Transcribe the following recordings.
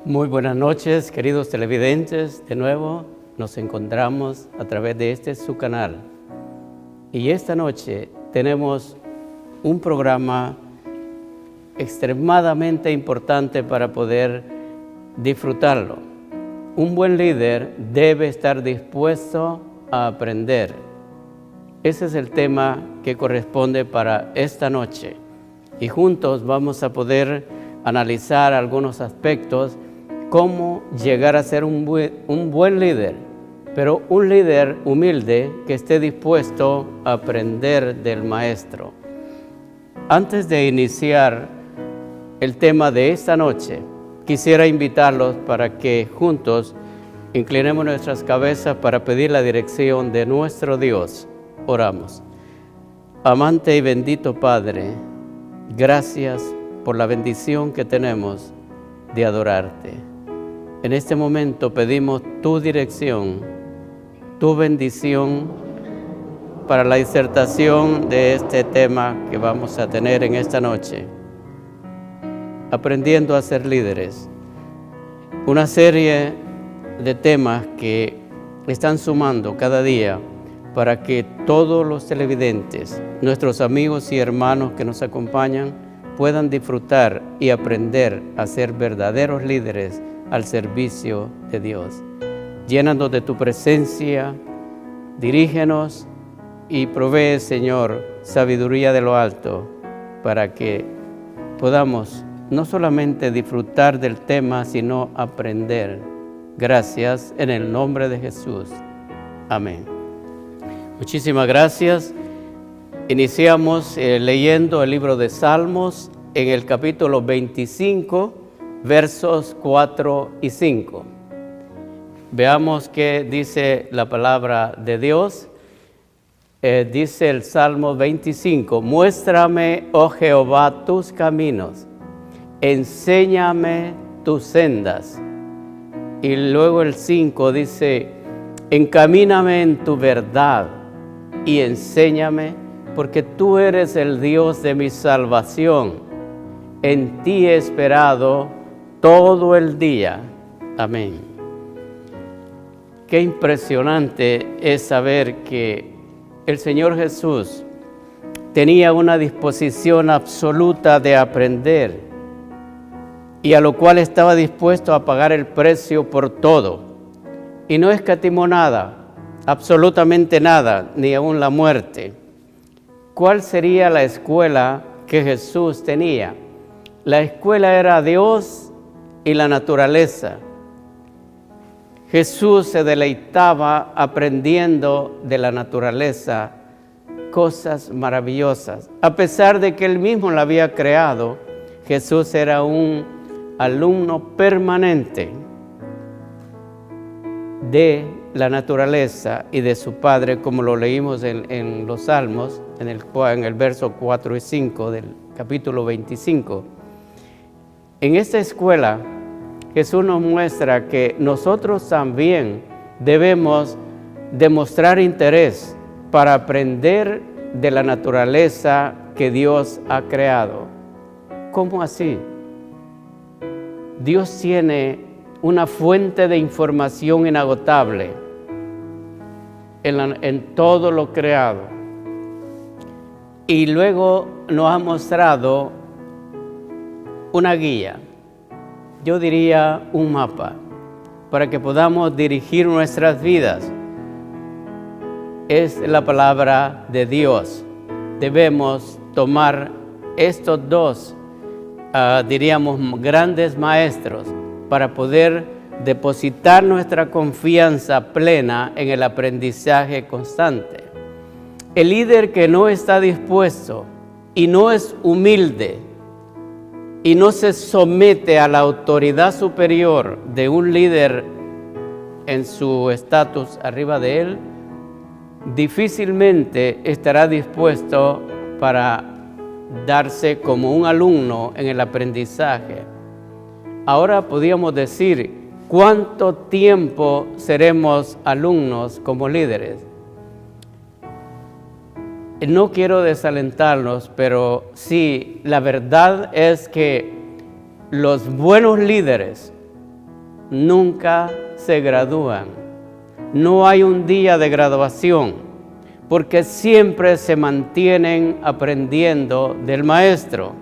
Muy buenas noches, queridos televidentes. De nuevo nos encontramos a través de su canal. Y esta noche tenemos un programa extremadamente importante para poder disfrutarlo. Un buen líder debe estar dispuesto a aprender. Ese es el tema que corresponde para esta noche. Y juntos vamos a poder analizar algunos aspectos, cómo llegar a ser un buen líder, pero un líder humilde que esté dispuesto a aprender del maestro. Antes de iniciar el tema de esta noche, quisiera invitarlos para que juntos inclinemos nuestras cabezas para pedir la dirección de nuestro Dios. Oramos. Amante y bendito Padre, gracias por la bendición que tenemos de adorarte. En este momento pedimos tu dirección, tu bendición para la disertación de este tema que vamos a tener en esta noche. Aprendiendo a ser líderes. Una serie de temas que están sumando cada día para que todos los televidentes, nuestros amigos y hermanos que nos acompañan, puedan disfrutar y aprender a ser verdaderos líderes al servicio de Dios. Llénanos de tu presencia, dirígenos y provee, Señor, sabiduría de lo alto para que podamos no solamente disfrutar del tema, sino aprender. Gracias en el nombre de Jesús. Amén. Muchísimas gracias. Iniciamos leyendo el libro de Salmos en el capítulo 25, versos 4 y 5. Veamos qué dice la palabra de Dios. Dice el Salmo 25, muéstrame, oh Jehová, tus caminos, enséñame tus sendas. Y luego el 5 dice, encamíname en tu verdad y enséñame, porque tú eres el Dios de mi salvación. En ti he esperado todo el día. Amén. Qué impresionante es saber que el Señor Jesús tenía una disposición absoluta de aprender y a lo cual estaba dispuesto a pagar el precio por todo. Y no escatimó nada, absolutamente nada, ni aun la muerte. ¿Cuál sería la escuela que Jesús tenía? La escuela era Dios y la naturaleza. Jesús se deleitaba aprendiendo de la naturaleza cosas maravillosas. A pesar de que Él mismo la había creado, Jesús era un alumno permanente de la naturaleza y de su Padre, como lo leímos en los Salmos, en el verso 4 y 5 del capítulo 25. En esta escuela, Jesús nos muestra que nosotros también debemos demostrar interés para aprender de la naturaleza que Dios ha creado. ¿Cómo así? Dios tiene una fuente de información inagotable en todo lo creado. Y luego nos ha mostrado una guía, yo diría un mapa, para que podamos dirigir nuestras vidas. Es la palabra de Dios. Debemos tomar estos dos, diríamos, grandes maestros para poder depositar nuestra confianza plena en el aprendizaje constante. El líder que no está dispuesto y no es humilde y no se somete a la autoridad superior de un líder en su estatus arriba de él, difícilmente estará dispuesto para darse como un alumno en el aprendizaje. Ahora podríamos decir, ¿cuánto tiempo seremos alumnos como líderes? No quiero desalentarlos, pero sí, la verdad es que los buenos líderes nunca se gradúan. No hay un día de graduación, porque siempre se mantienen aprendiendo del maestro.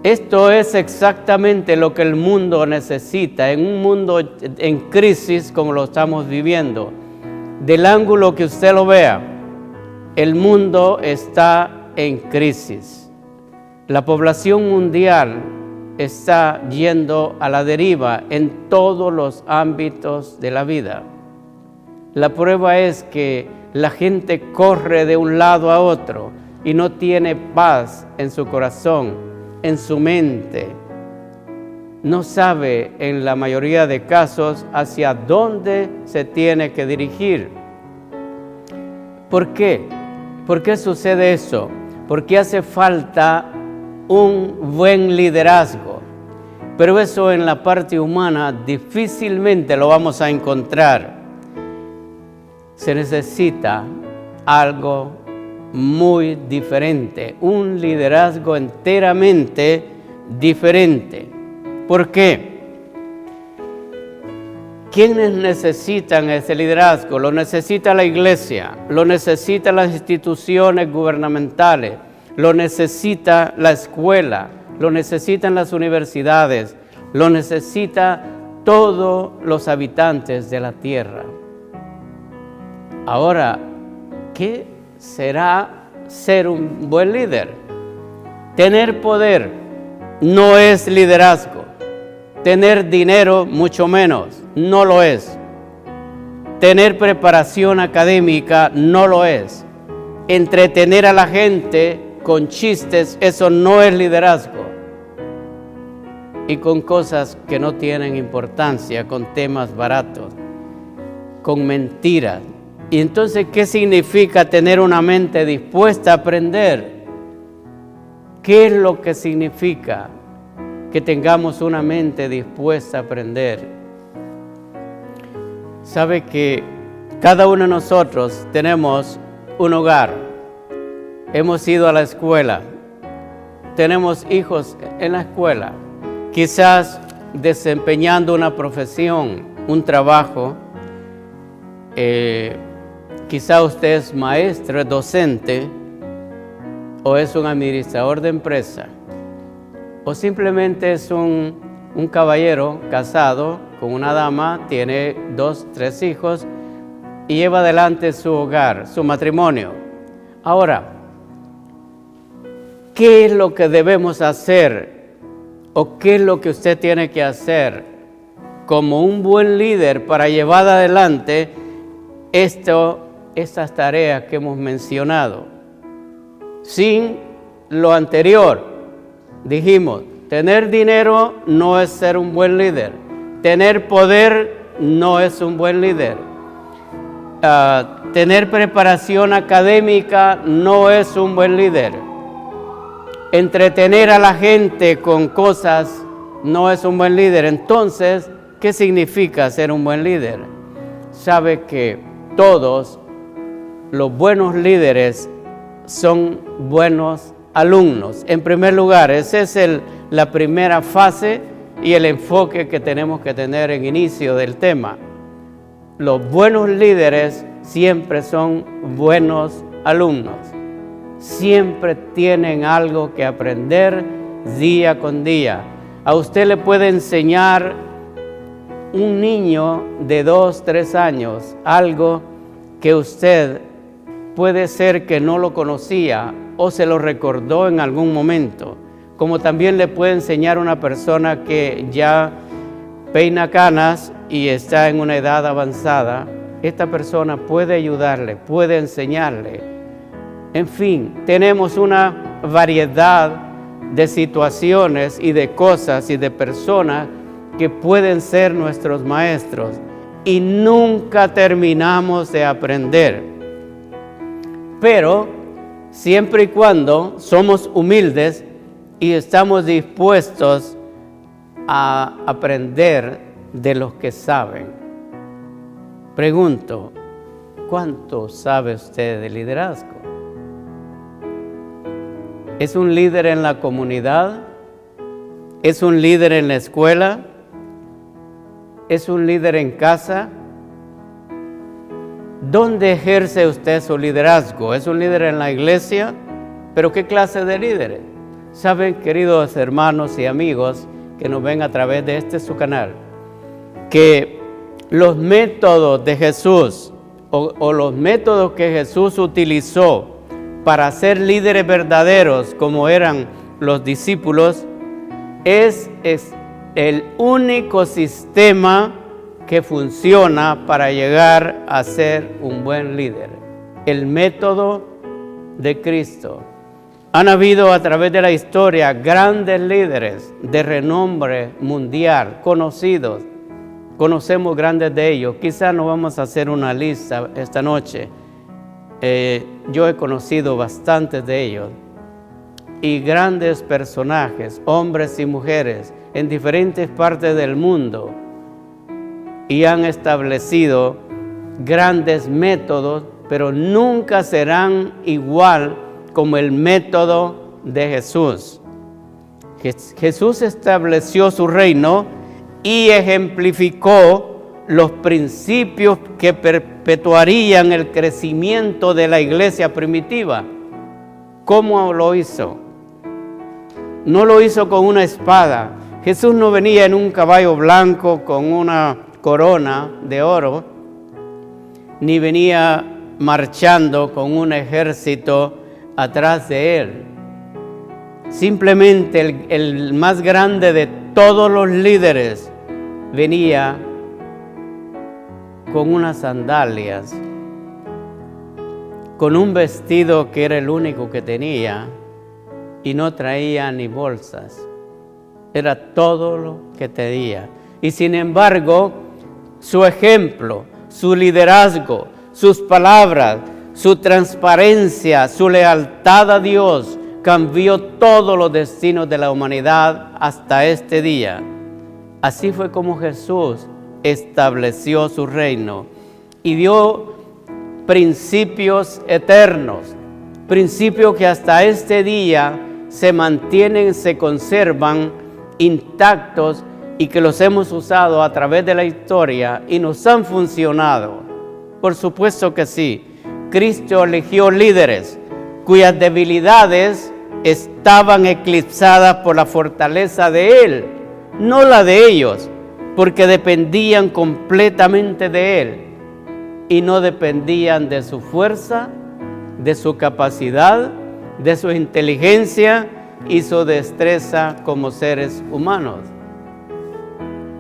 Esto es exactamente lo que el mundo necesita, en un mundo en crisis como lo estamos viviendo. Del ángulo que usted lo vea, el mundo está en crisis. La población mundial está yendo a la deriva en todos los ámbitos de la vida. La prueba es que la gente corre de un lado a otro y no tiene paz en su corazón, en su mente. No sabe en la mayoría de casos hacia dónde se tiene que dirigir. ¿Por qué? ¿Por qué sucede eso? Porque hace falta un buen liderazgo. Pero eso en la parte humana difícilmente lo vamos a encontrar. Se necesita algo muy diferente, un liderazgo enteramente diferente. ¿Por qué? ¿Quiénes necesitan ese liderazgo? Lo necesita la iglesia, lo necesitan las instituciones gubernamentales, lo necesita la escuela, lo necesitan las universidades, lo necesita todos los habitantes de la tierra. Ahora, ¿qué será ser un buen líder? Tener poder no es liderazgo. Tener dinero, mucho menos, no lo es. Tener preparación académica, no lo es. Entretener a la gente con chistes, eso no es liderazgo. Y con cosas que no tienen importancia, con temas baratos, con mentiras. Y entonces, ¿qué significa tener una mente dispuesta a aprender? ¿Qué es lo que significa que tengamos una mente dispuesta a aprender? Sabe que cada uno de nosotros tenemos un hogar, hemos ido a la escuela, tenemos hijos en la escuela, quizás desempeñando una profesión, un trabajo. Quizá usted es maestro, es docente, o es un administrador de empresa, o simplemente es un caballero casado con una dama, tiene 2, 3 hijos y lleva adelante su hogar, su matrimonio. Ahora, ¿qué es lo que debemos hacer? ¿O qué es lo que usted tiene que hacer como un buen líder para llevar adelante estas tareas que hemos mencionado? Sin lo anterior, dijimos, tener dinero no es ser un buen líder. Tener poder no es un buen líder. Tener preparación académica no es un buen líder. Entretener a la gente con cosas no es un buen líder. Entonces, ¿qué significa ser un buen líder? Sabe que todos los buenos líderes son buenos alumnos. En primer lugar, esa es la primera fase y el enfoque que tenemos que tener en inicio del tema. Los buenos líderes siempre son buenos alumnos. Siempre tienen algo que aprender día con día. A usted le puede enseñar un niño de 2, 3 años algo que usted puede ser que no lo conocía o se lo recordó en algún momento, como también le puede enseñar a una persona que ya peina canas y está en una edad avanzada. Esta persona puede ayudarle, puede enseñarle. En fin, tenemos una variedad de situaciones y de cosas y de personas que pueden ser nuestros maestros y nunca terminamos de aprender. Pero siempre y cuando somos humildes y estamos dispuestos a aprender de los que saben. Pregunto, ¿cuánto sabe usted de liderazgo? ¿Es un líder en la comunidad? ¿Es un líder en la escuela? ¿Es un líder en casa? ¿Dónde ejerce usted su liderazgo? ¿Es un líder en la iglesia? ¿Pero qué clase de líderes? Saben, queridos hermanos y amigos que nos ven a través de su canal, que los métodos de Jesús o los métodos que Jesús utilizó para ser líderes verdaderos como eran los discípulos es el único sistema que funciona para llegar a ser un buen líder. El método de Cristo. Han habido a través de la historia grandes líderes de renombre mundial, conocidos. Conocemos grandes de ellos. Quizás no vamos a hacer una lista esta noche. Yo he conocido bastantes de ellos. Y grandes personajes, hombres y mujeres, en diferentes partes del mundo. Y han establecido grandes métodos, pero nunca serán igual como el método de Jesús. Jesús estableció su reino y ejemplificó los principios que perpetuarían el crecimiento de la iglesia primitiva. ¿Cómo lo hizo? No lo hizo con una espada. Jesús no venía en un caballo blanco con una corona de oro, ni venía marchando con un ejército atrás de él. Simplemente el más grande de todos los líderes venía con unas sandalias, con un vestido que era el único que tenía y no traía ni bolsas. Era todo lo que tenía. Y sin embargo, su ejemplo, su liderazgo, sus palabras, su transparencia, su lealtad a Dios cambió todos los destinos de la humanidad hasta este día. Así fue como Jesús estableció su reino y dio principios eternos, principios que hasta este día se mantienen, se conservan intactos y que los hemos usado a través de la historia y nos han funcionado. Por supuesto que sí. Cristo eligió líderes cuyas debilidades estaban eclipsadas por la fortaleza de Él, no la de ellos, porque dependían completamente de Él y no dependían de su fuerza, de su capacidad, de su inteligencia y su destreza como seres humanos.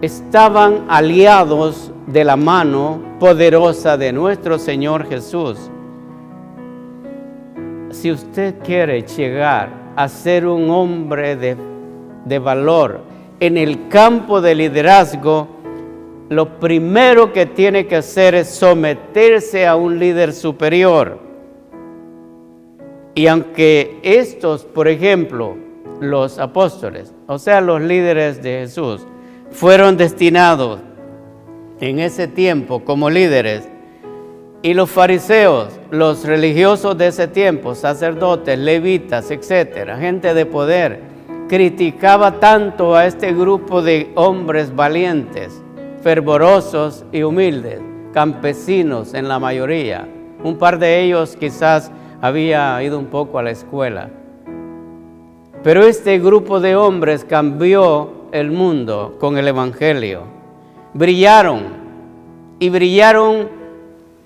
Estaban aliados de la mano poderosa de nuestro Señor Jesús. Si usted quiere llegar a ser un hombre de valor en el campo de liderazgo, lo primero que tiene que hacer es someterse a un líder superior. Y aunque estos, por ejemplo, los apóstoles, o sea, los líderes de Jesús, fueron destinados en ese tiempo como líderes, y los fariseos, los religiosos de ese tiempo, sacerdotes, levitas, etcétera, gente de poder, criticaba tanto a este grupo de hombres valientes, fervorosos y humildes, campesinos en la mayoría. Un par de ellos quizás había ido un poco a la escuela. Pero este grupo de hombres cambió el mundo con el Evangelio. Brillaron y brillaron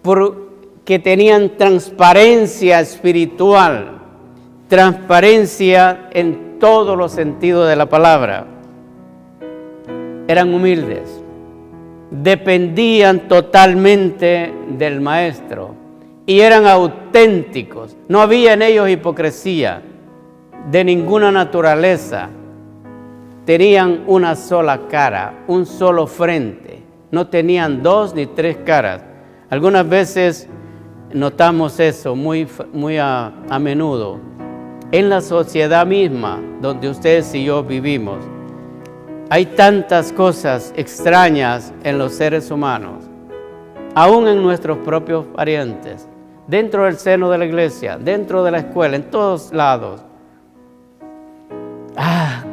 porque tenían transparencia espiritual, transparencia en todos los sentidos de la palabra. Eran humildes, dependían totalmente del Maestro y eran auténticos. No había en ellos hipocresía de ninguna naturaleza. Tenían una sola cara, un solo frente. No tenían dos ni tres caras. Algunas veces notamos eso muy a menudo en la sociedad misma donde ustedes y yo vivimos. Hay tantas cosas extrañas en los seres humanos, aún en nuestros propios parientes, dentro del seno de la iglesia, dentro de la escuela, en todos lados.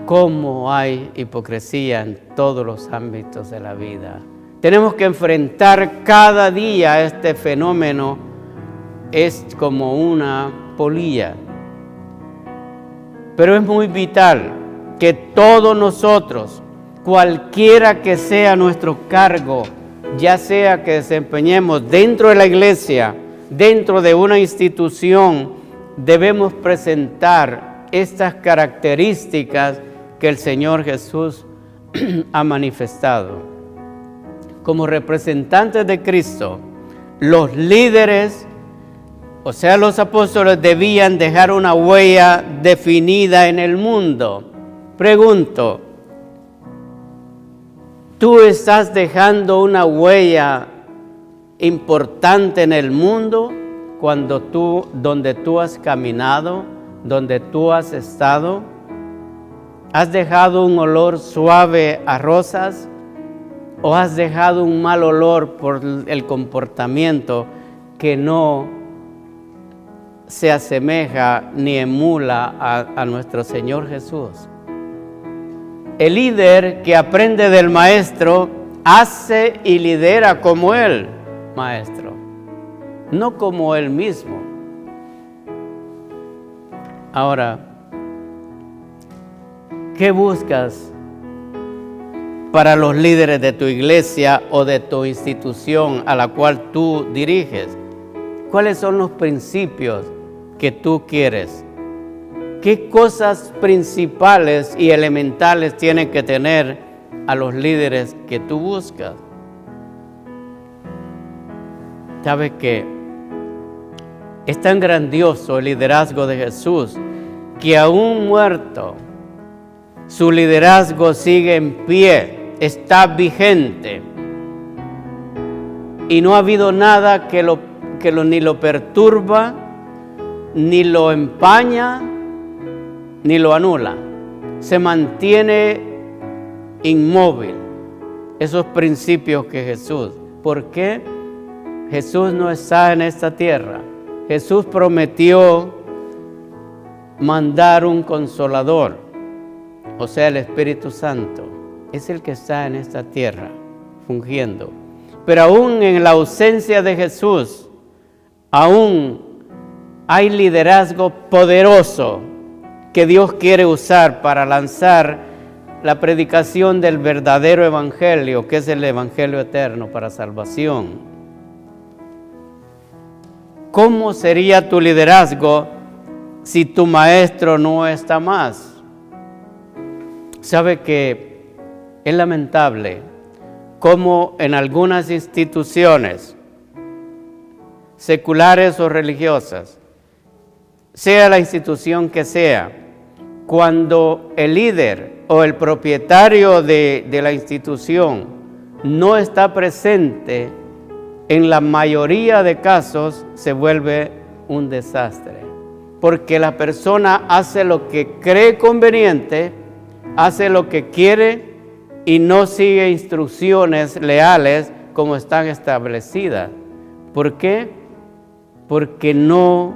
cómo hay hipocresía en todos los ámbitos de la vida. Tenemos que enfrentar cada día este fenómeno. Es como una polilla. Pero es muy vital que todos nosotros, cualquiera que sea nuestro cargo, ya sea que desempeñemos dentro de la iglesia, dentro de una institución, debemos presentar estas características que el Señor Jesús ha manifestado. Como representantes de Cristo, los líderes, o sea, los apóstoles, debían dejar una huella definida en el mundo. Pregunto, ¿tú estás dejando una huella importante en el mundo donde tú has caminado, donde tú has estado? ¿Has dejado un olor suave a rosas o has dejado un mal olor por el comportamiento que no se asemeja ni emula a nuestro Señor Jesús? El líder que aprende del maestro hace y lidera como el maestro, no como él mismo. Ahora, ¿qué buscas para los líderes de tu iglesia o de tu institución a la cual tú diriges? ¿Cuáles son los principios que tú quieres? ¿Qué cosas principales y elementales tienen que tener a los líderes que tú buscas? ¿Sabes qué? Es tan grandioso el liderazgo de Jesús que aún muerto, su liderazgo sigue en pie, está vigente. Y no ha habido nada que ni lo perturba, ni lo empaña, ni lo anula. Se mantiene inmóvil. Esos principios que Jesús. ¿Por qué? Jesús no está en esta tierra. Jesús prometió mandar un consolador, o sea, el Espíritu Santo. Es el que está en esta tierra, fungiendo. Pero aún en la ausencia de Jesús, aún hay liderazgo poderoso que Dios quiere usar para lanzar la predicación del verdadero evangelio, que es el evangelio eterno para salvación. ¿Cómo sería tu liderazgo si tu maestro no está más? Sabe que es lamentable cómo en algunas instituciones seculares o religiosas, sea la institución que sea, cuando el líder o el propietario de la institución no está presente, en la mayoría de casos se vuelve un desastre, porque la persona hace lo que cree conveniente, hace lo que quiere y no sigue instrucciones leales como están establecidas. ¿Por qué? Porque no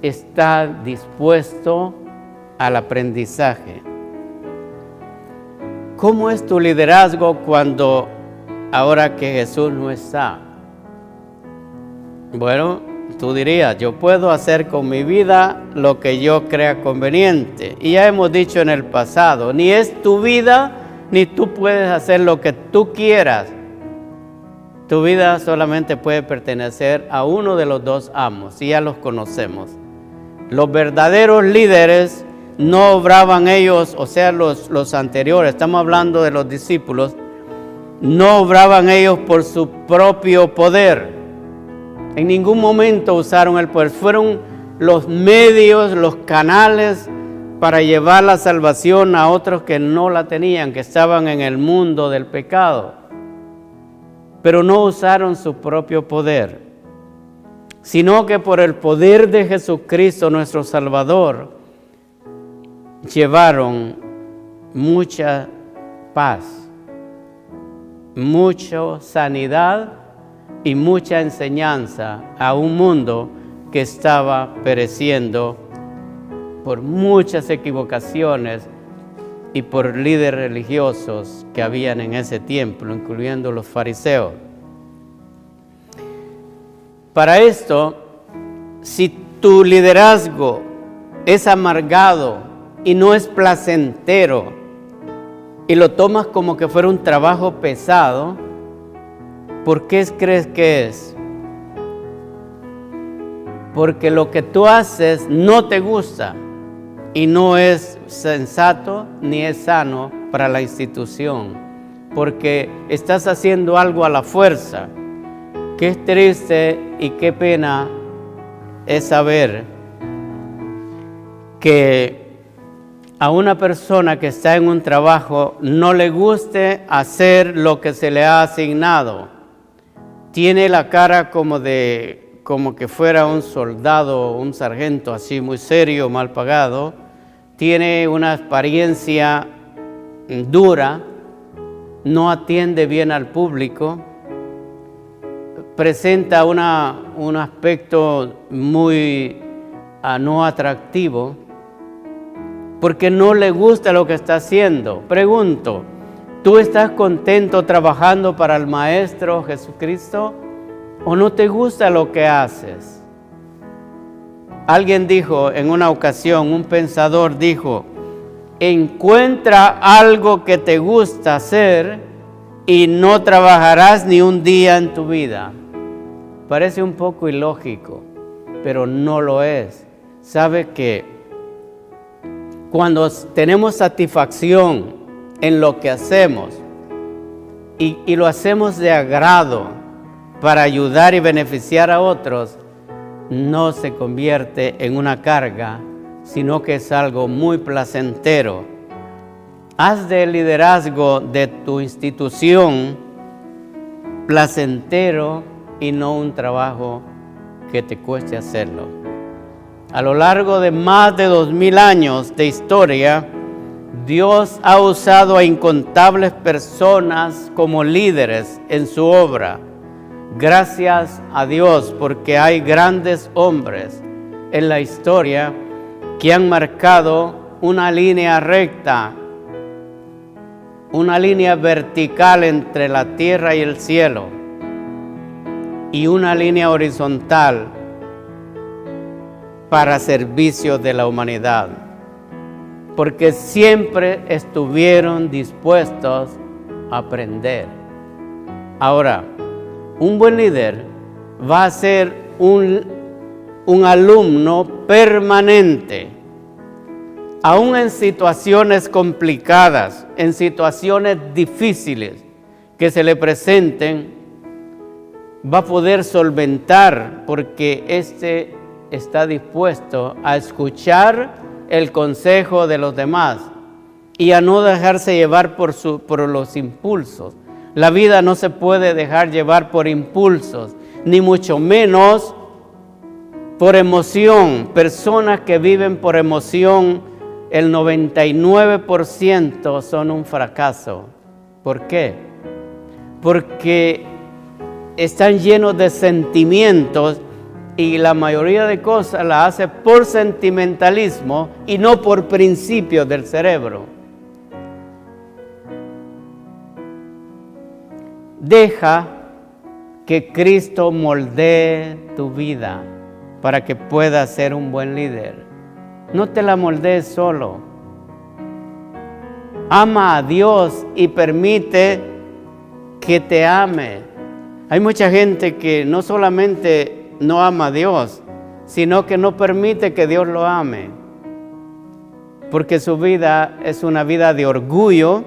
está dispuesto al aprendizaje. ¿Cómo es tu liderazgo ahora que Jesús no está? Bueno, tú dirías, yo puedo hacer con mi vida lo que yo crea conveniente. Y ya hemos dicho en el pasado, ni es tu vida, ni tú puedes hacer lo que tú quieras. Tu vida solamente puede pertenecer a uno de los dos amos, y ya los conocemos. Los verdaderos líderes no obraban ellos, o sea, los anteriores, estamos hablando de los discípulos, no obraban ellos por su propio poder. En ningún momento usaron el poder. Fueron los medios, los canales para llevar la salvación a otros que no la tenían, que estaban en el mundo del pecado. Pero no usaron su propio poder, sino que por el poder de Jesucristo, nuestro Salvador, llevaron mucha paz, mucha sanidad y mucha enseñanza a un mundo que estaba pereciendo por muchas equivocaciones y por líderes religiosos que habían en ese tiempo, incluyendo los fariseos. Para esto, si tu liderazgo es amargado y no es placentero y lo tomas como que fuera un trabajo pesado, ¿por qué crees que es? Porque lo que tú haces no te gusta y no es sensato ni es sano para la institución, porque estás haciendo algo a la fuerza. Qué triste y qué pena es saber que a una persona que está en un trabajo no le guste hacer lo que se le ha asignado. Tiene la cara como que fuera un soldado, un sargento así muy serio, mal pagado. Tiene una apariencia dura, no atiende bien al público, presenta un aspecto muy no atractivo, porque no le gusta lo que está haciendo. Pregunto, ¿tú estás contento trabajando para el Maestro Jesucristo o no te gusta lo que haces? Alguien dijo en una ocasión, un pensador dijo, encuentra algo que te gusta hacer y no trabajarás ni un día en tu vida. Parece un poco ilógico, pero no lo es. ¿Sabe que cuando tenemos satisfacción en lo que hacemos y lo hacemos de agrado para ayudar y beneficiar a otros, no se convierte en una carga, sino que es algo muy placentero? Haz del liderazgo de tu institución placentero y no un trabajo que te cueste hacerlo. A lo largo de más de 2000 años de historia, Dios ha usado a incontables personas como líderes en su obra. Gracias a Dios, porque hay grandes hombres en la historia que han marcado una línea recta, una línea vertical entre la tierra y el cielo y una línea horizontal para servicio de la humanidad, porque siempre estuvieron dispuestos a aprender. Ahora, un buen líder va a ser un alumno permanente, aún en situaciones complicadas, en situaciones difíciles que se le presenten, va a poder solventar, porque está dispuesto a escuchar el consejo de los demás y a no dejarse llevar por los impulsos. La vida no se puede dejar llevar por impulsos, ni mucho menos por emoción. Personas que viven por emoción, el 99% son un fracaso. ¿Por qué? Porque están llenos de sentimientos y la mayoría de cosas la hace por sentimentalismo y no por principios del cerebro. Deja que Cristo moldee tu vida para que puedas ser un buen líder. No te la moldees solo. Ama a Dios y permite que te ame. Hay mucha gente que no solamente no ama a Dios, sino que no permite que Dios lo ame, porque su vida es una vida de orgullo.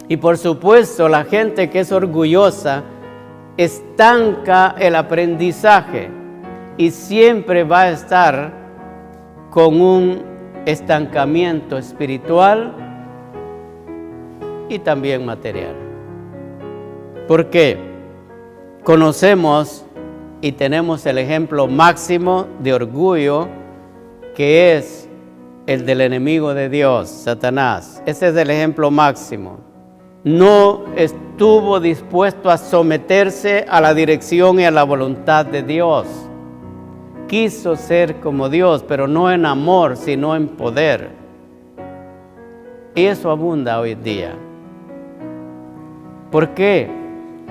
Y por supuesto, la gente que es orgullosa estanca el aprendizaje y siempre va a estar con un estancamiento espiritual y también material. ¿Por qué? Conocemos y tenemos el ejemplo máximo de orgullo, que es el del enemigo de Dios, Satanás. Ese es el ejemplo máximo. No estuvo dispuesto a someterse a la dirección y a la voluntad de Dios. Quiso ser como Dios, pero no en amor, sino en poder. Y eso abunda hoy día. ¿Por qué?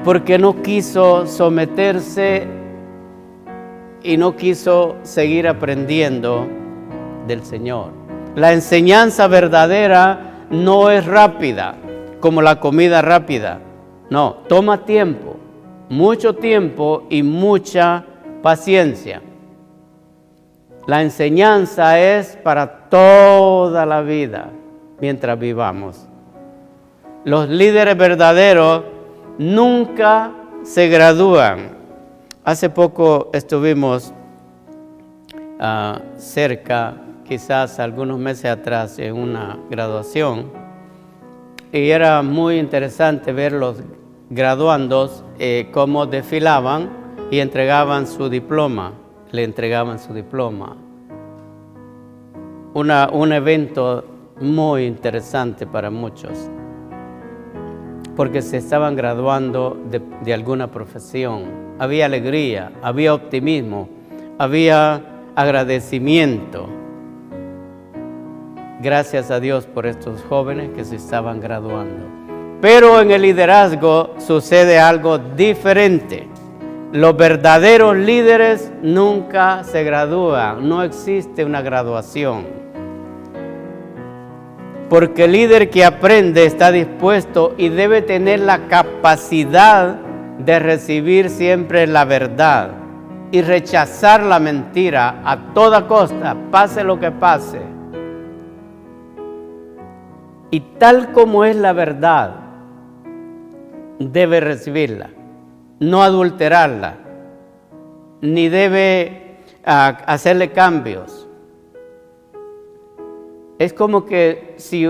Porque no quiso someterse y no quiso seguir aprendiendo del Señor. La enseñanza verdadera no es rápida, como la comida rápida. No, toma tiempo, mucho tiempo y mucha paciencia. La enseñanza es para toda la vida, mientras vivamos. Los líderes verdaderos nunca se gradúan. Hace poco estuvimos cerca, quizás algunos meses atrás, en una graduación, y era muy interesante ver los graduandos cómo desfilaban y entregaban su diploma. Le entregaban su diploma. Un evento muy interesante para muchos, porque se estaban graduando de alguna profesión. Había alegría, había optimismo, había agradecimiento. Gracias a Dios por estos jóvenes que se estaban graduando. Pero en el liderazgo sucede algo diferente. Los verdaderos líderes nunca se gradúan, no existe una graduación. Porque el líder que aprende está dispuesto y debe tener la capacidad de recibir siempre la verdad y rechazar la mentira a toda costa, pase lo que pase. Y tal como es la verdad, debe recibirla, no adulterarla, ni debe hacerle cambios. Es como que si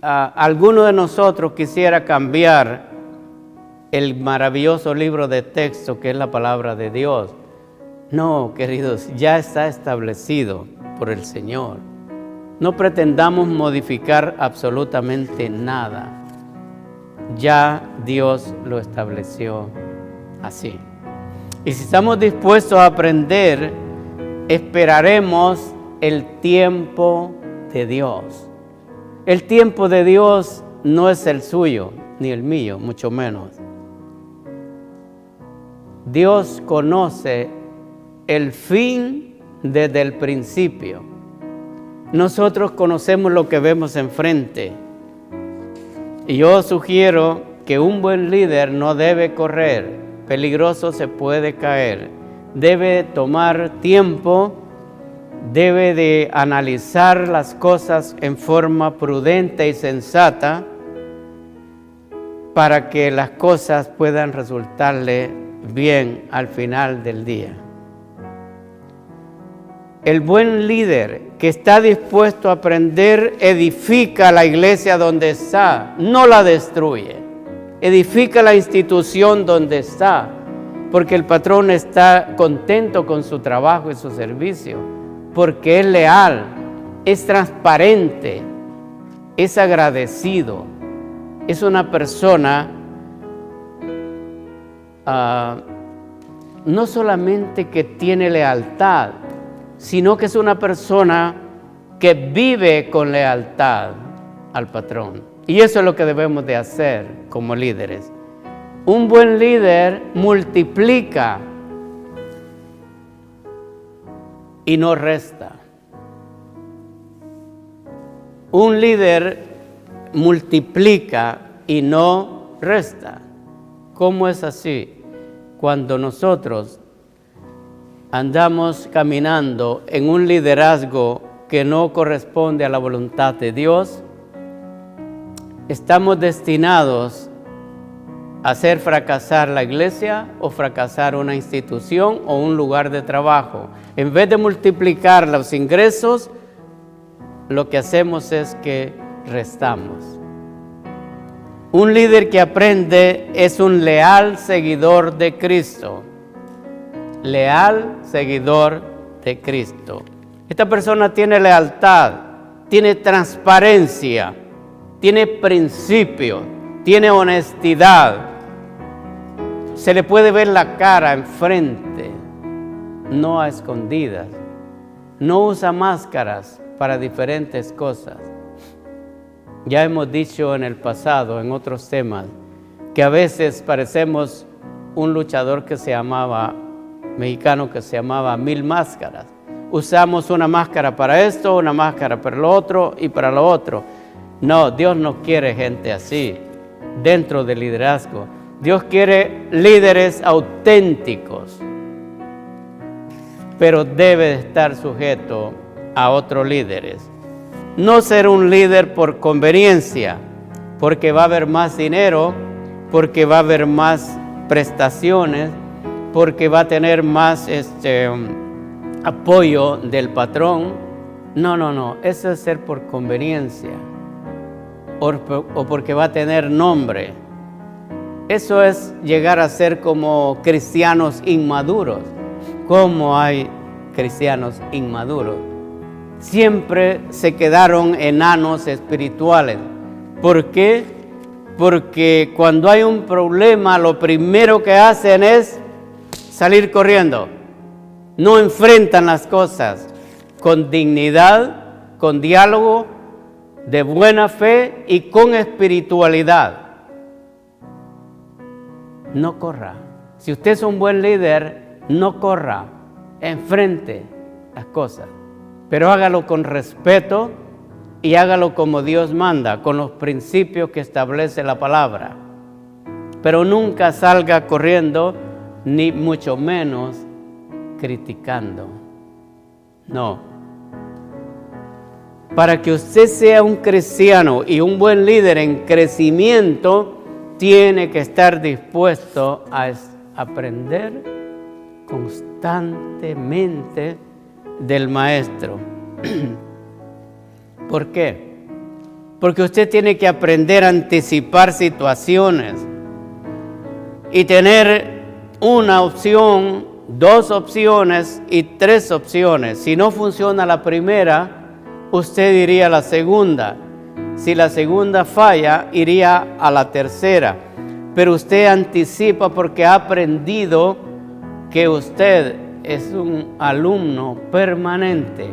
alguno de nosotros quisiera cambiar el maravilloso libro de texto que es la palabra de Dios. No, queridos, ya está establecido por el Señor. No pretendamos modificar absolutamente nada. Ya Dios lo estableció así. Y si estamos dispuestos a aprender, esperaremos el tiempo de Dios. El tiempo de Dios no es el suyo, ni el mío, mucho menos. Dios conoce el fin desde el principio. Nosotros conocemos lo que vemos enfrente. Y yo sugiero que un buen líder no debe correr, peligroso se puede caer. Debe tomar tiempo, debe de analizar las cosas en forma prudente y sensata para que las cosas puedan resultarle bien al final del día. El buen líder que está dispuesto a aprender edifica la iglesia donde está, no la destruye. Edifica la institución donde está, porque el patrón está contento con su trabajo y su servicio, porque es leal, es transparente, es agradecido, es una persona no solamente que tiene lealtad, sino que es una persona que vive con lealtad al patrón. Y eso es lo que debemos de hacer como líderes. Un buen líder multiplica y no resta. Un líder multiplica y no resta. ¿Cómo es así? Cuando nosotros andamos caminando en un liderazgo que no corresponde a la voluntad de Dios, estamos destinados a hacer fracasar la iglesia o fracasar una institución o un lugar de trabajo. En vez de multiplicar los ingresos, lo que hacemos es que restamos. Un líder que aprende es un leal seguidor de Cristo. Leal seguidor de Cristo. Esta persona tiene lealtad, tiene transparencia, tiene principio, tiene honestidad. Se le puede ver la cara enfrente, no a escondidas. No usa máscaras para diferentes cosas. Ya hemos dicho en el pasado, en otros temas, que a veces parecemos un luchador mexicano que se llamaba Mil Máscaras. Usamos una máscara para esto, una máscara para lo otro y para lo otro. No, Dios no quiere gente así dentro del liderazgo. Dios quiere líderes auténticos, pero debe estar sujeto a otros líderes. No ser un líder por conveniencia, porque va a haber más dinero, porque va a haber más prestaciones, porque va a tener más apoyo del patrón. No, eso es ser por conveniencia o porque va a tener nombre. Eso es llegar a ser como cristianos inmaduros. ¿Cómo hay cristianos inmaduros? Siempre se quedaron enanos espirituales. ¿Por qué? Porque cuando hay un problema, lo primero que hacen es salir corriendo. No enfrentan las cosas con dignidad, con diálogo, de buena fe y con espiritualidad. No corra. Si usted es un buen líder, no corra, enfrente las cosas. Pero hágalo con respeto y hágalo como Dios manda, con los principios que establece la palabra. Pero nunca salga corriendo, ni mucho menos criticando. No. Para que usted sea un cristiano y un buen líder en crecimiento, tiene que estar dispuesto a aprender constantemente del maestro. ¿Por qué? Porque usted tiene que aprender a anticipar situaciones y tener una opción, 2 opciones y 3 opciones. Si no funciona la primera, usted iría a la segunda. Si la segunda falla, iría a la tercera. Pero usted anticipa porque ha aprendido que usted es un alumno permanente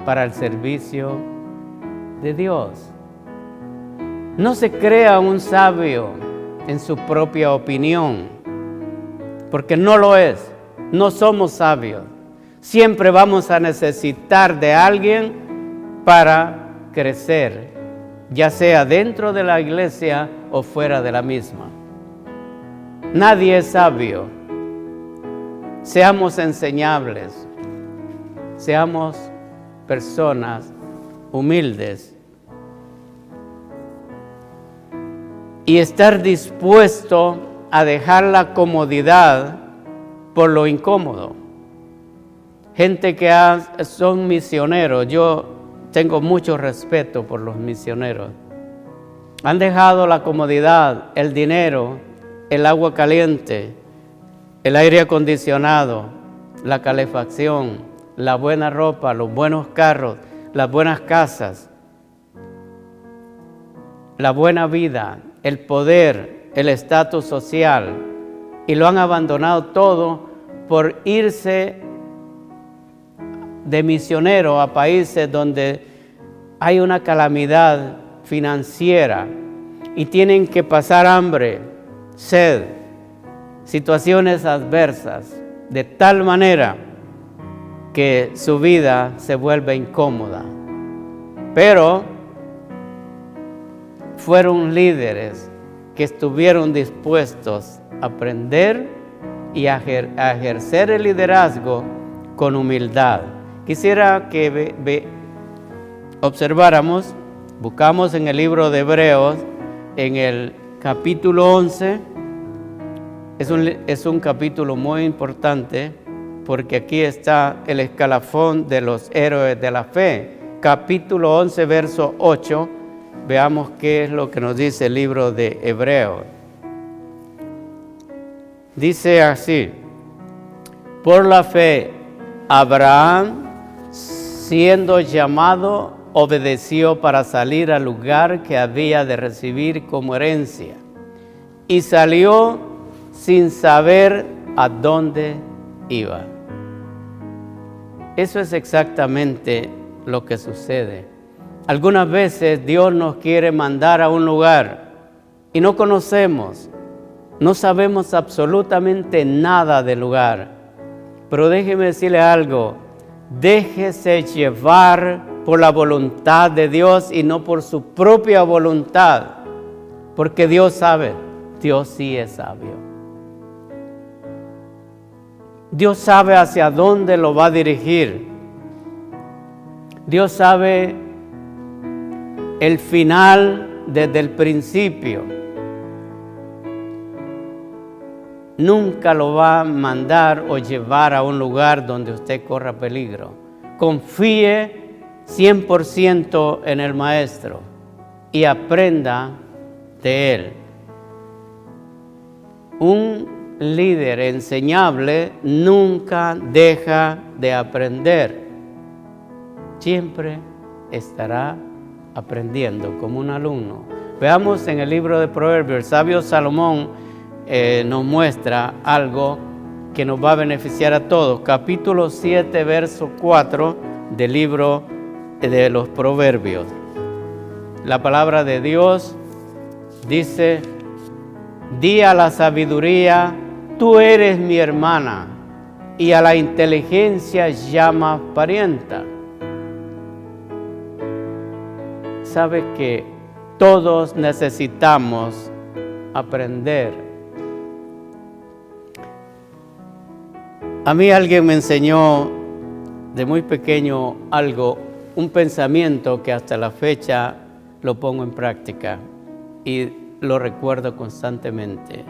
para el servicio de Dios. No se crea un sabio en su propia opinión, porque no lo es. No somos sabios. Siempre vamos a necesitar de alguien para crecer, ya sea dentro de la iglesia o fuera de la misma. Nadie es sabio. Seamos enseñables, seamos personas humildes y estar dispuesto a dejar la comodidad por lo incómodo. Gente que son misioneros, yo tengo mucho respeto por los misioneros. Han dejado la comodidad, el dinero, el agua caliente, el aire acondicionado, la calefacción, la buena ropa, los buenos carros, las buenas casas, la buena vida, el poder, el estatus social, y lo han abandonado todo por irse de misionero a países donde hay una calamidad financiera y tienen que pasar hambre, sed, situaciones adversas, de tal manera que su vida se vuelve incómoda. Pero fueron líderes que estuvieron dispuestos a aprender y a ejercer el liderazgo con humildad. Quisiera que observáramos, buscamos en el libro de Hebreos, en el capítulo 11, es un capítulo muy importante, porque aquí está el escalafón de los héroes de la fe. Capítulo 11, verso 8, veamos qué es lo que nos dice el libro de Hebreos. Dice así: por la fe, Abraham, siendo llamado, obedeció para salir al lugar que había de recibir como herencia, y salió sin saber a dónde iba. Eso es exactamente lo que sucede. Algunas veces Dios nos quiere mandar a un lugar y no conocemos, no sabemos absolutamente nada del lugar. Pero déjeme decirle algo, déjese llevar por la voluntad de Dios y no por su propia voluntad, porque Dios sabe, Dios sí es sabio. Dios sabe hacia dónde lo va a dirigir. Dios sabe el final desde el principio. Nunca lo va a mandar o llevar a un lugar donde usted corra peligro. Confíe 100% en el Maestro y aprenda de Él. Un líder enseñable nunca deja de aprender. Siempre estará aprendiendo como un alumno. Veamos en el libro de Proverbios, el sabio Salomón nos muestra algo que nos va a beneficiar a todos. Capítulo 7, verso 4 del libro de los Proverbios. La palabra de Dios dice: di a la sabiduría, tú eres mi hermana, y a la inteligencia llama parienta. Sabe que todos necesitamos aprender. A mí alguien me enseñó de muy pequeño algo, un pensamiento que hasta la fecha lo pongo en práctica y lo recuerdo constantemente.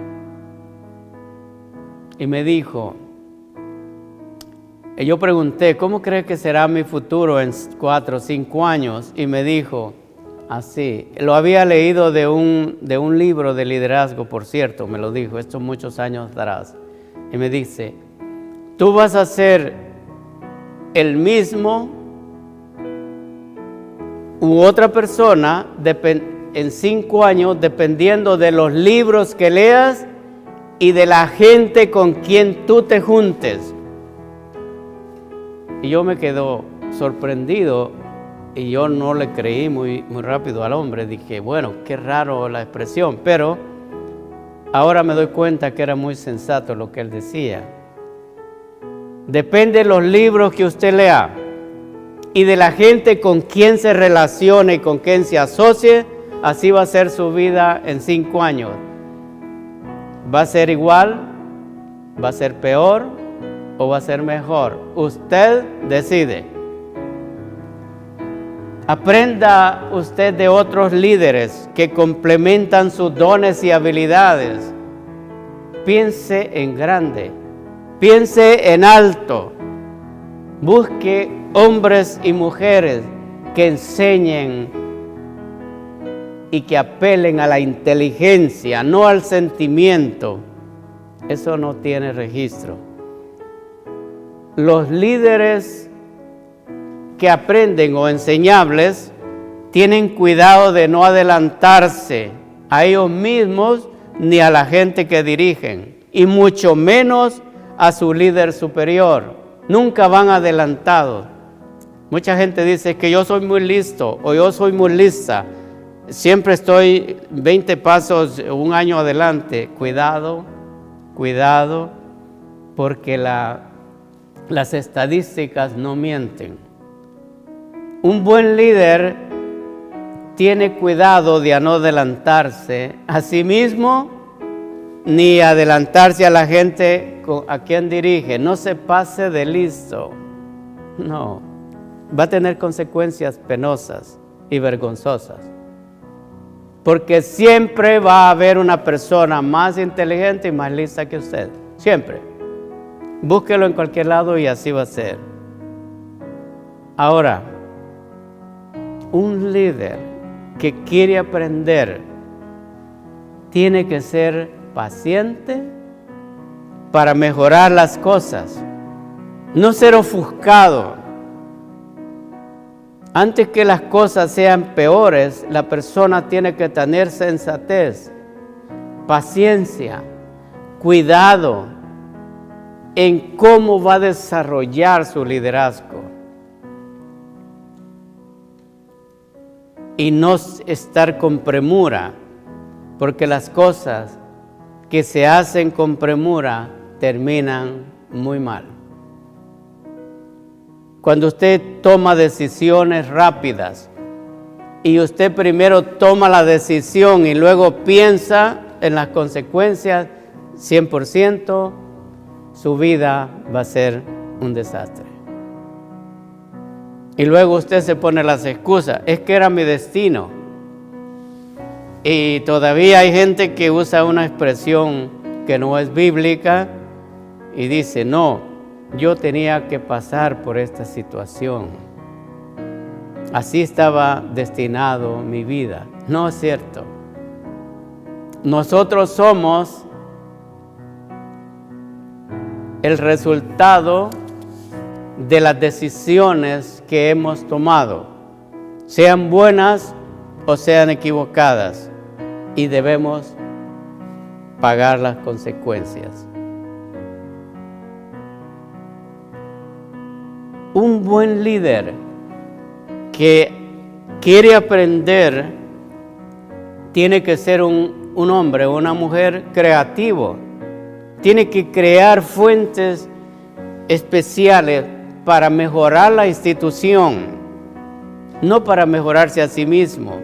Y me dijo, y yo pregunté, ¿cómo cree que será mi futuro en 4 o 5 años? Y me dijo así, lo había leído de un libro de liderazgo, por cierto, me lo dijo, esto muchos años atrás. Y me dice, tú vas a ser el mismo u otra persona en 5 años, dependiendo de los libros que leas y de la gente con quien tú te juntes. Y yo me quedo sorprendido y yo no le creí muy rápido al hombre. Dije, bueno, qué raro la expresión, pero ahora me doy cuenta que era muy sensato lo que él decía. Depende de los libros que usted lea y de la gente con quien se relacione y con quien se asocie, así va a ser su vida en 5 años. ¿Va a ser igual? ¿Va a ser peor? ¿O va a ser mejor? Usted decide. Aprenda usted de otros líderes que complementan sus dones y habilidades. Piense en grande. Piense en alto. Busque hombres y mujeres que enseñen y que apelen a la inteligencia, no al sentimiento. Eso no tiene registro. Los líderes que aprenden o enseñables tienen cuidado de no adelantarse a ellos mismos ni a la gente que dirigen, y mucho menos a su líder superior. Nunca van adelantados. Mucha gente dice que yo soy muy listo o yo soy muy lista. Siempre estoy 20 pasos, 1 año adelante. Cuidado, porque las estadísticas no mienten. Un buen líder tiene cuidado de no adelantarse a sí mismo ni adelantarse a la gente a quien dirige. No se pase de listo. No, va a tener consecuencias penosas y vergonzosas. Porque siempre va a haber una persona más inteligente y más lista que usted. Siempre. Búsquelo en cualquier lado y así va a ser. Ahora, un líder que quiere aprender tiene que ser paciente para mejorar las cosas, no ser ofuscado. Antes que las cosas sean peores, la persona tiene que tener sensatez, paciencia, cuidado en cómo va a desarrollar su liderazgo. y no estar con premura, porque las cosas que se hacen con premura terminan muy mal. Cuando usted toma decisiones rápidas y usted primero toma la decisión y luego piensa en las consecuencias 100%, su vida va a ser un desastre. Y luego usted se pone las excusas, es que era mi destino. Y todavía hay gente que usa una expresión que no es bíblica y dice, no, yo tenía que pasar por esta situación. Así estaba destinado mi vida. No es cierto. Nosotros somos el resultado de las decisiones que hemos tomado, sean buenas o sean equivocadas, y debemos pagar las consecuencias. Un buen líder que quiere aprender tiene que ser un hombre o una mujer creativo. Tiene que crear fuentes especiales para mejorar la institución, no para mejorarse a sí mismo.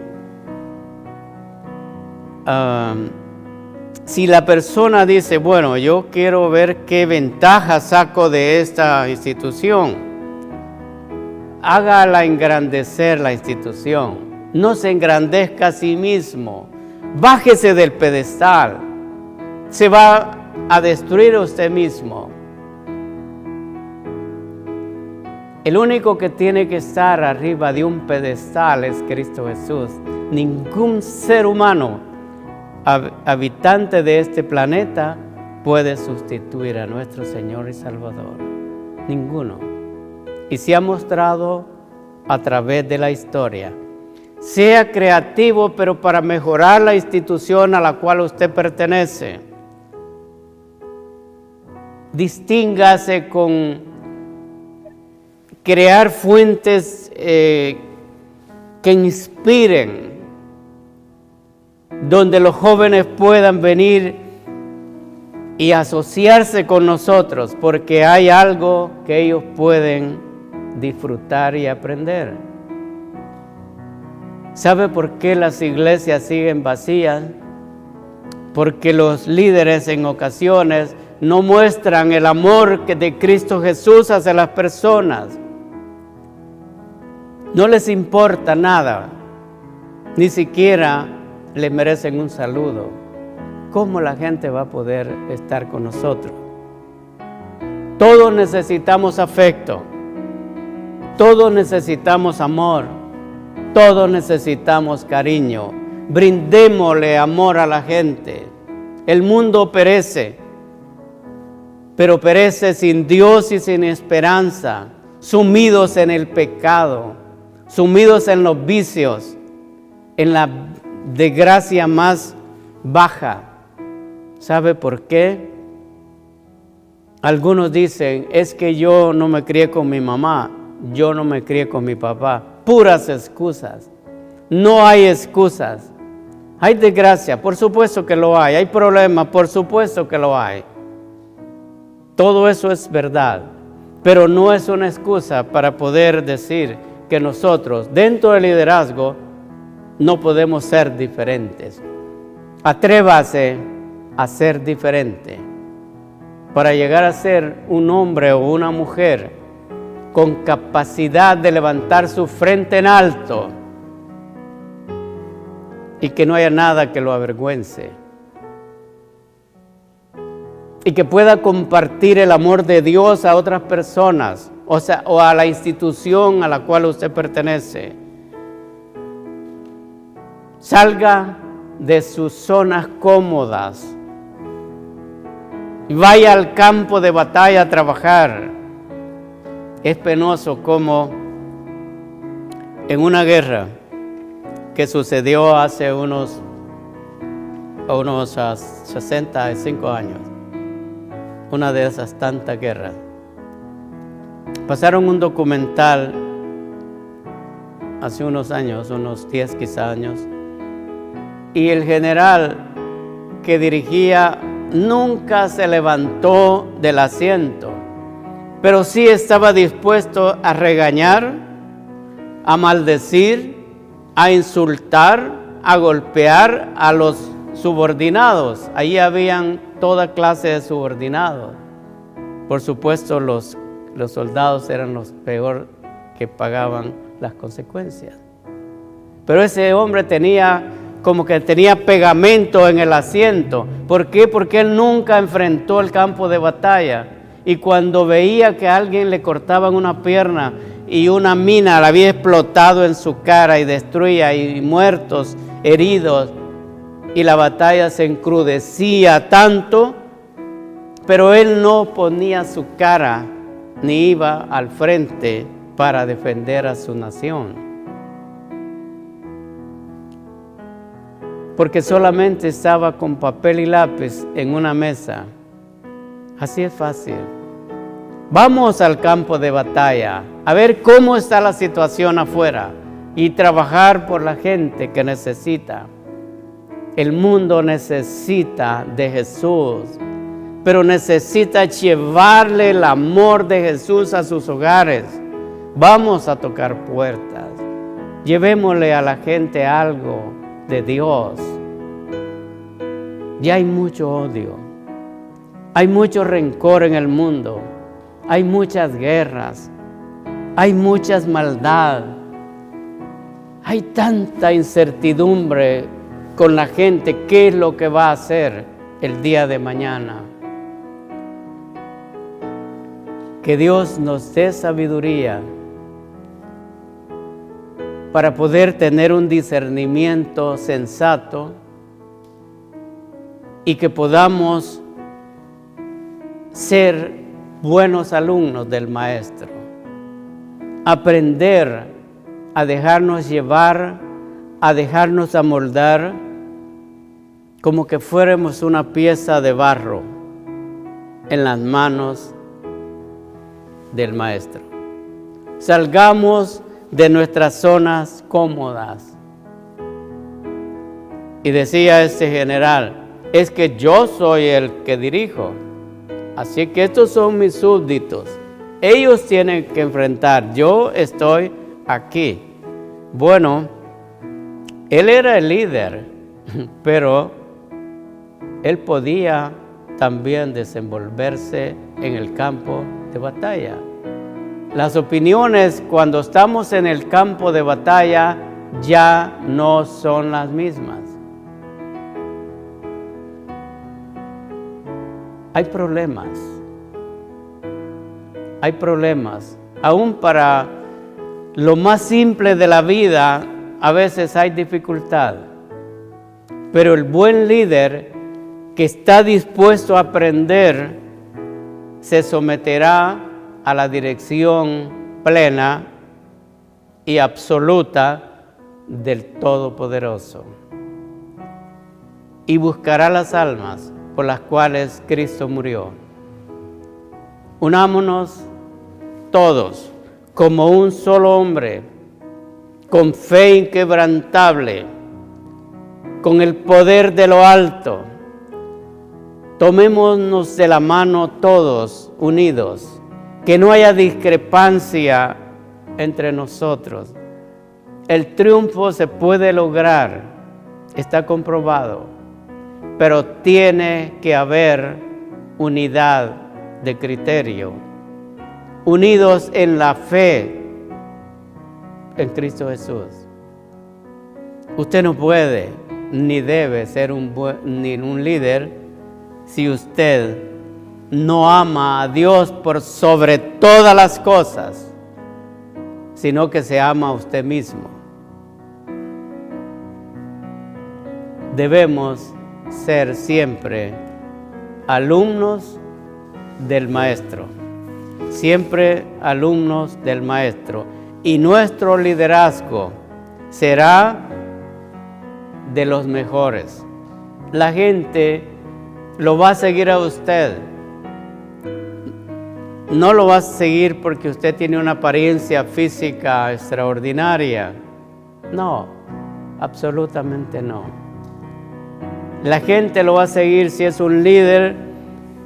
Si la persona dice, bueno, yo quiero ver qué ventaja saco de esta institución, hágala engrandecer la institución. No se engrandezca a sí mismo. Bájese del pedestal. Se va a destruir usted mismo. El único que tiene que estar arriba de un pedestal es Cristo Jesús. Ningún ser humano, habitante de este planeta, puede sustituir a nuestro Señor y Salvador. Ninguno. Y se ha mostrado a través de la historia. Sea creativo, pero para mejorar la institución a la cual usted pertenece. Distíngase con crear fuentes que inspiren, donde los jóvenes puedan venir y asociarse con nosotros, porque hay algo que ellos pueden disfrutar y aprender. ¿Sabe por qué las iglesias siguen vacías? Porque los líderes en ocasiones no muestran el amor de Cristo Jesús hacia las personas. No les importa nada, ni siquiera le merecen un saludo. ¿Cómo la gente va a poder estar con nosotros? Todos necesitamos afecto, todos necesitamos amor, todos necesitamos cariño. Brindémosle amor a la gente. El mundo perece, pero perece sin Dios y sin esperanza, sumidos en el pecado, sumidos en los vicios, en la desgracia más baja. ¿Sabe por qué? Algunos dicen, es que yo no me crié con mi mamá, yo no me crié con mi papá. Puras excusas. No hay excusas. Hay desgracia, por supuesto que lo hay. Hay problemas, por supuesto que lo hay. Todo eso es verdad, pero no es una excusa para poder decir que nosotros, dentro del liderazgo, no podemos ser diferentes. Atrévase a ser diferente para llegar a ser un hombre o una mujer con capacidad de levantar su frente en alto y que no haya nada que lo avergüence y que pueda compartir el amor de Dios a otras personas, o a la institución a la cual usted pertenece. Salga de sus zonas cómodas y vaya al campo de batalla a trabajar. Es penoso como en una guerra que sucedió hace unos 65 años, una de esas tantas guerras, pasaron un documental hace unos años, unos 10 quizá años, y el general que dirigía nunca se levantó del asiento, pero sí estaba dispuesto a regañar, a maldecir, a insultar, a golpear a los subordinados. Ahí habían toda clase de subordinados. Por supuesto, los soldados eran los peor que pagaban las consecuencias. Pero ese hombre tenía pegamento en el asiento. ¿Por qué? Porque él nunca enfrentó el campo de batalla. Y cuando veía que a alguien le cortaban una pierna y una mina la había explotado en su cara y destruía, y muertos, heridos, y la batalla se encrudecía tanto, pero él no ponía su cara ni iba al frente para defender a su nación. Porque solamente estaba con papel y lápiz en una mesa. Así es fácil. Vamos al campo de batalla, a ver cómo está la situación afuera y trabajar por la gente que necesita. El mundo necesita de Jesús, pero necesita llevarle el amor de Jesús a sus hogares. Vamos a tocar puertas. Llevémosle a la gente algo de Dios. Ya hay mucho odio. Hay mucho rencor en el mundo. Hay muchas guerras. Hay muchas maldad. Hay tanta incertidumbre con la gente. ¿Qué es lo que va a hacer el día de mañana? Que Dios nos dé sabiduría para poder tener un discernimiento sensato y que podamos ser buenos alumnos del Maestro. Aprender a dejarnos llevar, a dejarnos amoldar como que fuéramos una pieza de barro en las manos del Maestro. Salgamos de nuestras zonas cómodas. Y decía este general, es que yo soy el que dirijo, así que estos son mis súbditos. Ellos tienen que enfrentar, yo estoy aquí. Bueno, él era el líder, pero él podía también desenvolverse en el campo de batalla. Las opiniones cuando estamos en el campo de batalla ya no son las mismas. Hay problemas. Hay problemas. Aún para lo más simple de la vida, a veces hay dificultad. Pero el buen líder que está dispuesto a aprender, se someterá a la dirección plena y absoluta del Todopoderoso. Y buscará las almas por las cuales Cristo murió. Unámonos todos como un solo hombre, con fe inquebrantable, con el poder de lo alto. Tomémonos de la mano todos unidos, que no haya discrepancia entre nosotros. El triunfo se puede lograr, está comprobado, pero tiene que haber unidad de criterio, unidos en la fe en Cristo Jesús. Usted no puede ni debe ser un líder si usted no ama a Dios por sobre todas las cosas, sino que se ama a usted mismo. Debemos ser siempre alumnos del Maestro, siempre alumnos del Maestro, y nuestro liderazgo será de los mejores. La gente lo va a seguir a usted. No lo va a seguir porque usted tiene una apariencia física extraordinaria. No, absolutamente no. La gente lo va a seguir si es un líder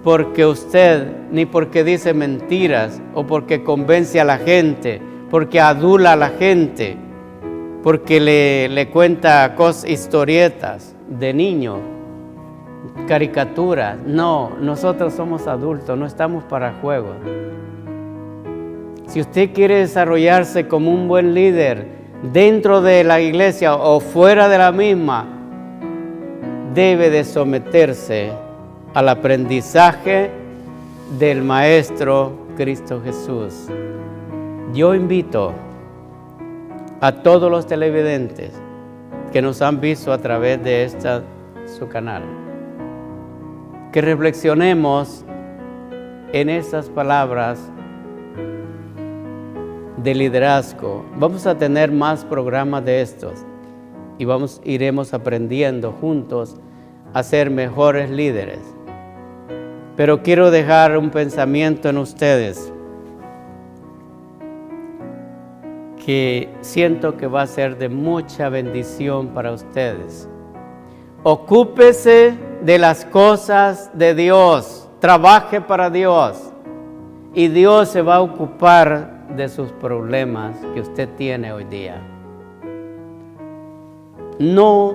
porque usted, ni porque dice mentiras o porque convence a la gente, porque adula a la gente, porque le cuenta historietas de niños, caricaturas. No, nosotros somos adultos, no estamos para juegos. Si usted quiere desarrollarse como un buen líder dentro de la iglesia o fuera de la misma, debe de someterse al aprendizaje del Maestro Cristo Jesús. Yo invito a todos los televidentes que nos han visto a través de su canal, que reflexionemos en estas palabras de liderazgo. Vamos a tener más programas de estos y iremos aprendiendo juntos a ser mejores líderes. Pero quiero dejar un pensamiento en ustedes que siento que va a ser de mucha bendición para ustedes. Ocúpese de las cosas de Dios, trabaje para Dios y Dios se va a ocupar de sus problemas que usted tiene hoy día. No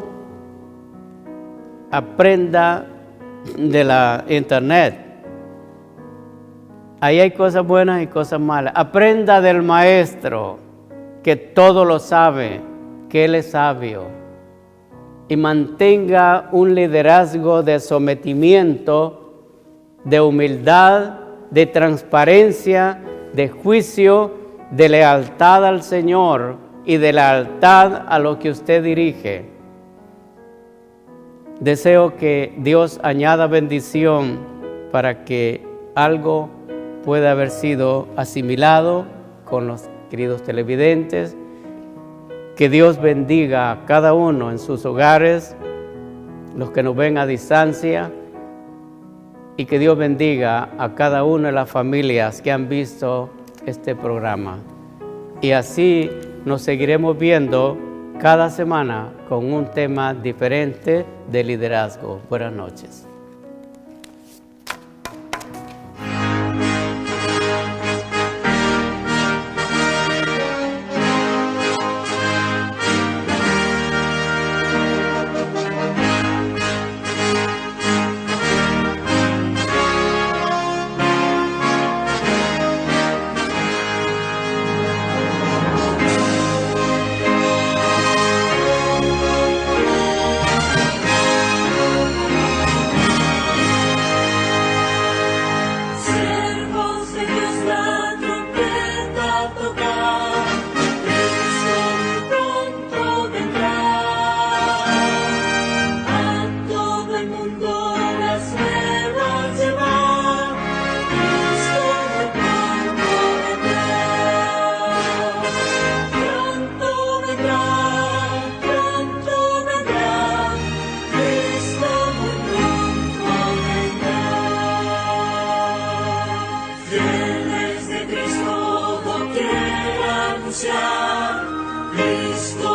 aprenda de la internet. Ahí hay cosas buenas y cosas malas. Aprenda del Maestro, que todo lo sabe, que Él es sabio. Y mantenga un liderazgo de sometimiento, de humildad, de transparencia, de juicio, de lealtad al Señor y de lealtad a lo que usted dirige. Deseo que Dios añada bendición para que algo pueda haber sido asimilado con los queridos televidentes. Que Dios bendiga a cada uno en sus hogares, los que nos ven a distancia, y que Dios bendiga a cada una de las familias que han visto este programa. Y así nos seguiremos viendo cada semana con un tema diferente de liderazgo. Buenas noches. Cristo